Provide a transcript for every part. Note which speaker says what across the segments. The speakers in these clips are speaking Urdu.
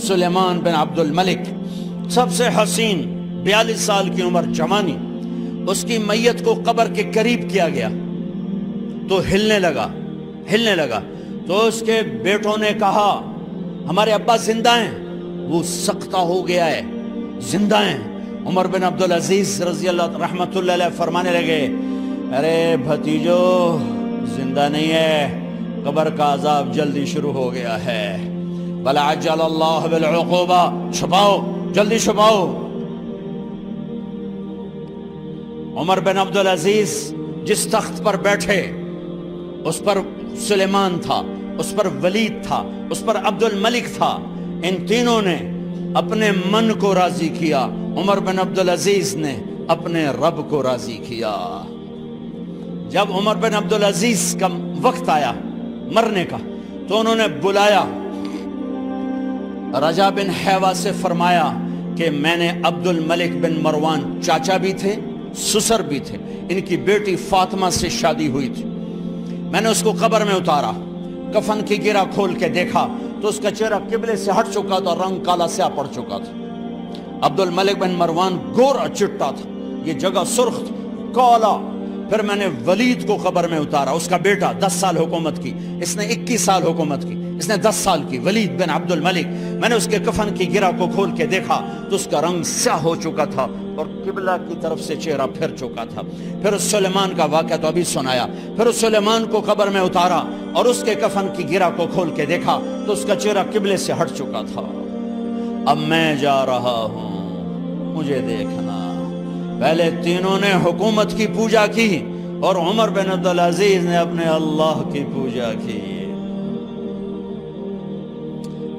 Speaker 1: سلیمان بن عبد الملک، سب سے حسین، 42 سال کی عمر، جوانی، اس کی میت کو قبر کے قریب کیا گیا تو ہلنے لگا تو اس کے بیٹوں نے کہا ہمارے ابا زندہ ہیں، وہ سختہ ہو گیا ہے، زندہ ہیں۔ عمر بن عبدالعزیز رضی اللہ رحمت اللہ علیہ فرمانے لگے ارے بھتیجو زندہ نہیں ہے، قبر کا عذاب جلدی شروع ہو گیا ہے، بل عجل اللہ بالعقوبہ، چھپاؤ، جلدی چھپاؤ۔ عمر بن عبدالعزیز جس تخت پر بیٹھے اس پر سلیمان تھا، اس پر ولید تھا، اس پر عبد الملک تھا، ان تینوں نے اپنے من کو راضی کیا، عمر بن عبدالعزیز نے اپنے رب کو راضی کیا۔ جب عمر بن عبدالعزیز کا وقت آیا مرنے کا تو انہوں نے بلایا رجا بن حیوہ سے، فرمایا کہ میں نے عبد الملک بن مروان، چاچا بھی تھے سسر بھی تھے، ان کی بیٹی فاطمہ سے شادی ہوئی تھی، میں نے اس کو قبر میں اتارا، کفن کی گرہ کھول کے دیکھا تو اس کا چہرہ قبلے سے ہٹ چکا تھا، رنگ کالا سیاہ پڑ چکا تھا۔ عبد الملک بن مروان گورا چٹا تھا، یہ جگہ سرخ تھی، کالا۔ پھر میں نے ولید کو قبر میں اتارا، اس کا بیٹا 10 سال حکومت کی، اس نے 21 سال حکومت کی، اس نے 10 سال کی، ولید بن عبد الملک۔ میں نے اس کے کفن کی گرہ کو کھول کے دیکھا تو اس کا رنگ سیاہ ہو چکا تھا اور قبلہ کی طرف سے چہرہ پھر چکا تھا۔ پھر اس سلیمان کا واقعہ تو ابھی سنایا، پھر اس سلیمان کو قبر میں اتارا اور اس کے کفن کی گرہ کو کھول کے دیکھا تو اس کا چہرہ قبلے سے ہٹ چکا تھا۔ اب میں جا رہا ہوں، مجھے دیکھنا۔ پہلے تینوں نے حکومت کی پوجا کی اور عمر بن عبدالعزیز نے اپنے اللہ کی پوجا کی۔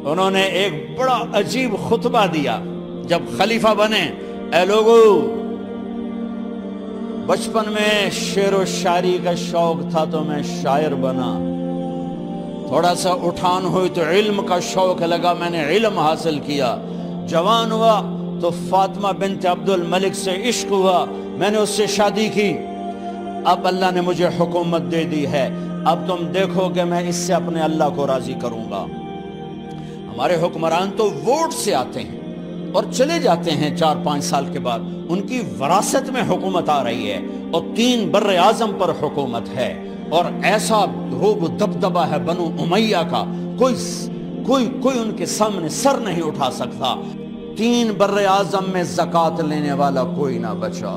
Speaker 1: انہوں نے ایک بڑا عجیب خطبہ دیا جب خلیفہ بنے، اے لوگو، بچپن میں شعر و شاعری کا شوق تھا تو میں شاعر بنا، تھوڑا سا اٹھان ہوئی تو علم کا شوق لگا، میں نے علم حاصل کیا، جوان ہوا تو فاطمہ بنت عبد الملک سے عشق ہوا، میں نے اس سے شادی کی، اب اللہ نے مجھے حکومت دے دی ہے، اب تم دیکھو کہ میں اس سے اپنے اللہ کو راضی کروں گا۔ ہمارے حکمران تو ووٹ سے آتے ہیں اور چلے جاتے ہیں 4-5 سال کے بعد، ان کی وراثت میں حکومت آ رہی ہے اور 3 بر اعظم پر حکومت ہے، اور ایسا روب دبدبہ ہے بنو امیہ کا، کوئی ان کے سامنے سر نہیں اٹھا سکتا۔ 3 بر اعظم میں زکوٰۃ لینے والا کوئی نہ بچا،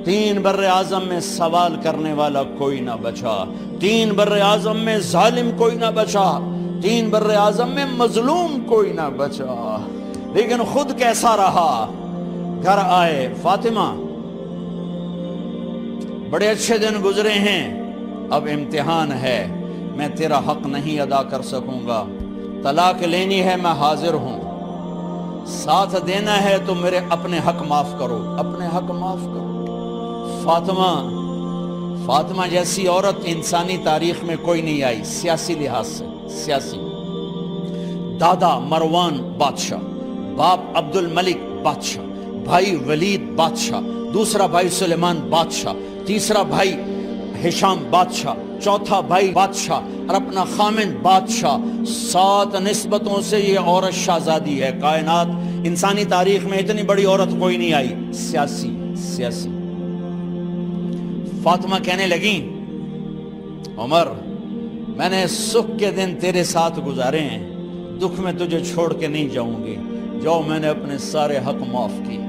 Speaker 1: 3 بر اعظم میں سوال کرنے والا کوئی نہ بچا، 3 بر اعظم میں ظالم کوئی نہ بچا، 3 بر اعظم میں مظلوم کوئی نہ بچا۔ لیکن خود کیسا رہا؟ گھر آئے، فاطمہ بڑے اچھے دن گزرے ہیں، اب امتحان ہے، میں تیرا حق نہیں ادا کر سکوں گا، طلاق لینی ہے میں حاضر ہوں، ساتھ دینا ہے تو میرے اپنے حق معاف کرو، اپنے حق معاف کرو۔ فاطمہ جیسی عورت انسانی تاریخ میں کوئی نہیں آئی، سیاسی لحاظ سے، سیاسی۔ دادا مروان بادشاہ، باپ عبد الملک بادشاہ، بھائی ولید بادشاہ، دوسرا بھائی سلیمان بادشاہ، تیسرا بھائی ہشام بادشاہ، چوتھا بھائی بادشاہ اور اپنا خامند بادشاہ، 7 نسبتوں سے یہ عورت شہزادی ہے۔ کائنات انسانی تاریخ میں اتنی بڑی عورت کوئی نہیں آئی، سیاسی۔ فاطمہ کہنے لگیں عمر، میں نے سکھ کے دن تیرے ساتھ گزارے ہیں، دکھ میں تجھے چھوڑ کے نہیں جاؤں گی، جو میں نے اپنے سارے حق معاف کیے۔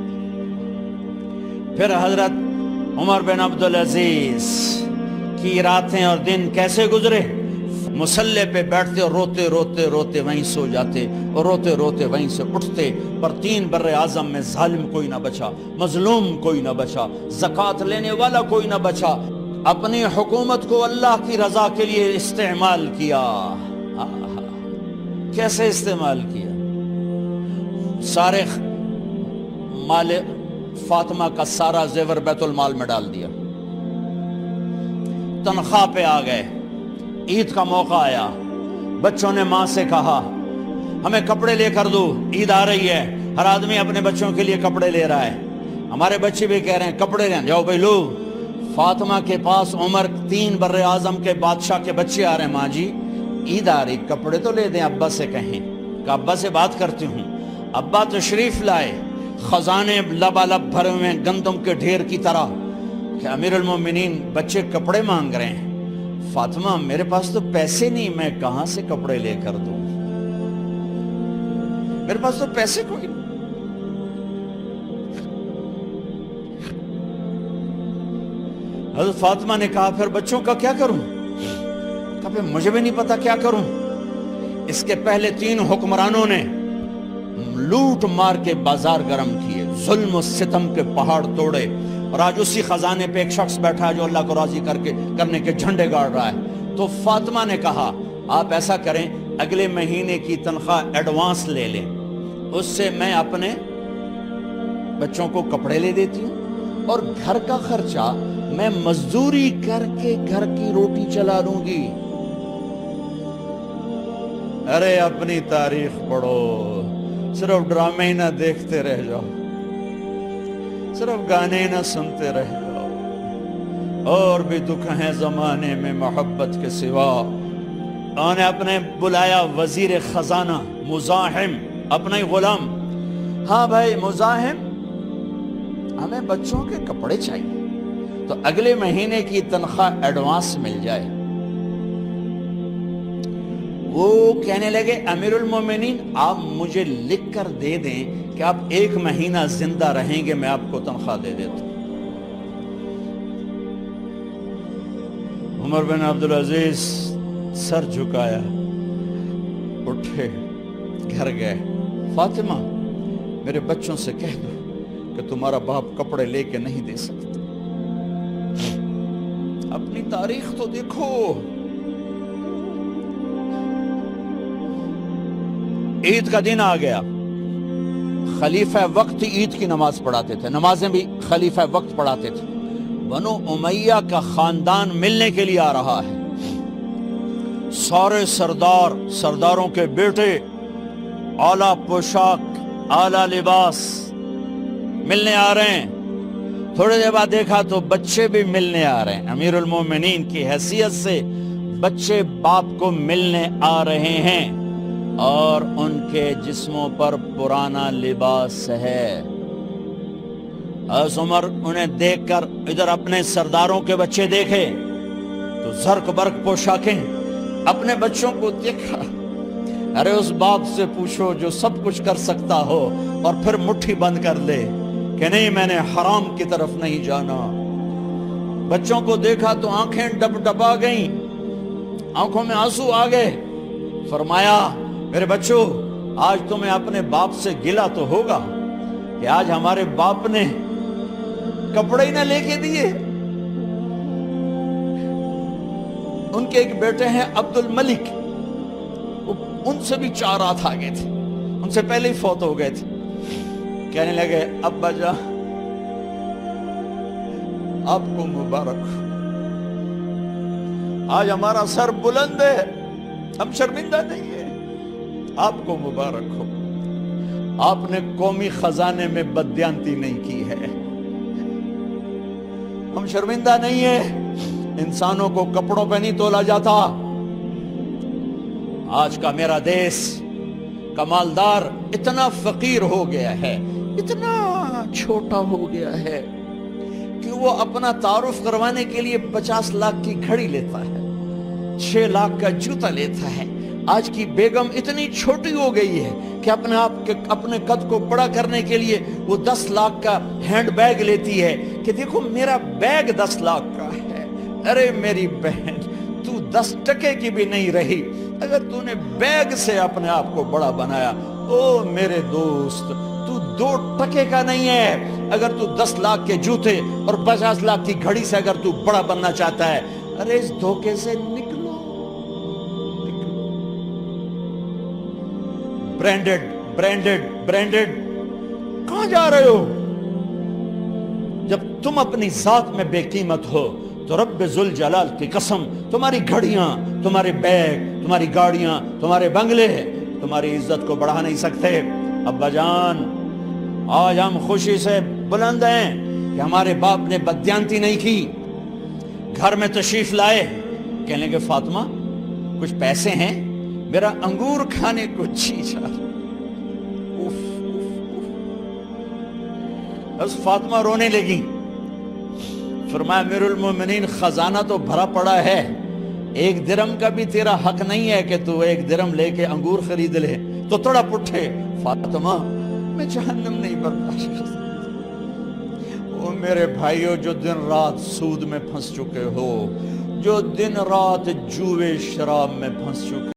Speaker 1: پھر حضرت عمر بن عبدالعزیز کی راتیں اور دن کیسے گزرے؟ مسلح پہ بیٹھتے اور روتے وہیں سو جاتے اور روتے وہیں سے اٹھتے، پر 3 بر اعظم میں ظالم کوئی نہ بچا، مظلوم کوئی نہ بچا، زکوٰۃ لینے والا کوئی نہ بچا، اپنی حکومت کو اللہ کی رضا کے لیے استعمال کیا۔ کیسے استعمال کیا؟ سارے مال فاطمہ کا سارا زیور بیت المال میں ڈال دیا، تنخواہ پہ آ گئے، عید کا موقع آیا، بچوں نے ماں سے کہا ہمیں کپڑے لے کر دو، عید آ رہی ہے، ہر آدمی اپنے بچوں کے لیے کپڑے لے رہا ہے، ہمارے بچے بھی کہہ رہے ہیں کپڑے لیں، جاؤ بھائی لو۔ فاطمہ کے پاس عمر 3 بر اعظم کے بادشاہ کے بچے آ رہے ہیں، ماں جی عید آ رہی، کپڑے تو لے دیں، ابا سے کہیں، کہ ابا سے بات کرتی ہوں. ابا تشریف لائے، خزانے لبالب بھرے ہوئے ہیں گندم کے ڈھیر کی طرح، کہ امیر المومنین بچے کپڑے مانگ رہے ہیں. فاطمہ میرے پاس تو پیسے نہیں، میں کہاں سے کپڑے لے کر دوں، میرے پاس تو پیسے کوئی نہیں. حضرت فاطمہ نے کہا پھر بچوں کا کیا کروں؟ کہا پھر مجھے بھی نہیں پتا کیا کروں. اس کے پہلے 3 حکمرانوں نے لوٹ مار کے بازار گرم کیے، ظلم و ستم کے پہاڑ توڑے، اور آج اسی خزانے پہ ایک شخص بیٹھا ہے جو اللہ کو راضی کرنے کے جھنڈے گاڑ رہا ہے. تو فاطمہ نے کہا آپ ایسا کریں، اگلے مہینے کی تنخواہ ایڈوانس لے لیں، اس سے میں اپنے بچوں کو کپڑے لے دیتی ہوں، اور گھر کا خرچہ میں مزدوری کر کے گھر کی روٹی چلا دوں گی. ارے اپنی تاریخ پڑھو، صرف ڈرامے ہی نہ دیکھتے رہ جاؤ، صرف گانے ہی نہ سنتے رہ جاؤ. اور بھی دکھ ہیں زمانے میں محبت کے سوا. انہوں نے اپنے بلایا وزیر خزانہ مزاحم، اپنا ہی غلام. ہاں بھائی مزاحم، ہمیں بچوں کے کپڑے چاہیے، تو اگلے مہینے کی تنخواہ ایڈوانس مل جائے. وہ کہنے لگے امیر المومنین آپ مجھے لکھ کر دے دیں کہ آپ 1 مہینہ زندہ رہیں گے، میں آپ کو تنخواہ دے دیتا ہوں. عمر بن عبدالعزیز سر جھکایا، اٹھے، گھر گئے. فاطمہ میرے بچوں سے کہہ دو کہ تمہارا باپ کپڑے لے کے نہیں دے سکتا. اپنی تاریخ تو دیکھو. عید کا دن آ گیا، خلیفہ وقت عید کی نماز پڑھاتے تھے، نمازیں بھی خلیفہ وقت پڑھاتے تھے. بنو امیہ کا خاندان ملنے کے لیے آ رہا ہے. سارے سرداروں کے بیٹے اعلیٰ پوشاک، اعلیٰ لباس ملنے آ رہے ہیں. تھوڑے دیر بعد دیکھا تو بچے بھی ملنے آ رہے ہیں. امیر المومنین کی حیثیت سے بچے باپ کو ملنے آ رہے ہیں، اور ان کے جسموں پر پرانا لباس ہے. حضرت عمر انہیں دیکھ کر ادھر اپنے سرداروں کے بچے دیکھے تو زرق برق پوشاکیں، اپنے بچوں کو دیکھا. ارے اس باپ سے پوچھو جو سب کچھ کر سکتا ہو اور پھر مٹھی بند کر لے کہ نہیں میں نے حرام کی طرف نہیں جانا. بچوں کو دیکھا تو آنکھیں ڈبڈبا گئیں، آنکھوں میں آنسو آ گئے. فرمایا میرے بچوں آج تمہیں اپنے باپ سے گلہ تو ہوگا کہ آج ہمارے باپ نے کپڑے ہی نہ لے کے دیے. ان کے ایک بیٹے ہیں عبد الملک، ان سے بھی 4 ہاتھ آگے تھے، ان سے پہلے ہی فوت ہو گئے تھے. کہنے لگے ابا جان آپ کو مبارک ہو، آج ہمارا سر بلند ہے، ہم شرمندہ نہیں ہیں، آپ کو مبارک ہو. آپ نے قومی خزانے میں بددیانتی نہیں کی ہے، ہم شرمندہ نہیں ہیں. انسانوں کو کپڑوں پہ نہیں تولا جاتا. آج کا میرا دیس کا مالدار اتنا فقیر ہو گیا ہے، اتنا چھوٹا ہو گیا ہے کہ وہ اپنا تعارف کروانے کے لیے 50 لاکھ کی گھڑی لیتا ہے، 6 لاکھ کا جوتا لیتا ہے. آج کی بیگم اتنی چھوٹی ہو گئی ہے کہ اپنے قد کو بڑا کرنے کے لیے وہ 10 لاکھ کا ہینڈ بیگ لیتی ہے کہ دیکھو میرا بیگ 10 لاکھ کا ہے. ارے میری بہن تو 10 ٹکے کی بھی نہیں رہی اگر تو نے بیگ سے اپنے آپ کو بڑا بنایا. او میرے دوست تو 2 ٹکے کا نہیں ہے اگر تو 10 لاکھ کے جوتے اور 50 لاکھ کی گھڑی سے اگر تو بڑا بننا چاہتا ہے. ارے اس دھوکے سے نکلو. برینڈڈ کہاں جا رہے ہو؟ جب تم اپنی ذات میں بے قیمت ہو تو رب ذوالجلال کی قسم تمہاری گھڑیاں، تمہارے بیگ، تمہاری گاڑیاں، تمہارے بنگلے تمہاری عزت کو بڑھا نہیں سکتے. ابا جان آج ہم خوشی سے بلند ہیں کہ ہمارے باپ نے بددیانتی نہیں کی. گھر میں تشریف لائے، کہنے لگے فاطمہ کچھ پیسے ہیں میرا انگور کھانے کو جی چاہ رہا۔ بس فاطمہ رونے لگی، فرمایا امیر المومنین خزانہ تو بھرا پڑا ہے، 1 درم کا بھی تیرا حق نہیں ہے کہ تو 1 درم لے کے انگور خرید لے۔ تو تڑپ اٹھے، فاطمہ میں جہنم نہیں برداشت کر سکتا۔ او میرے بھائیو جو دن رات سود میں پھنس چکے ہو، جو دن رات جوئے شراب میں پھنس چکے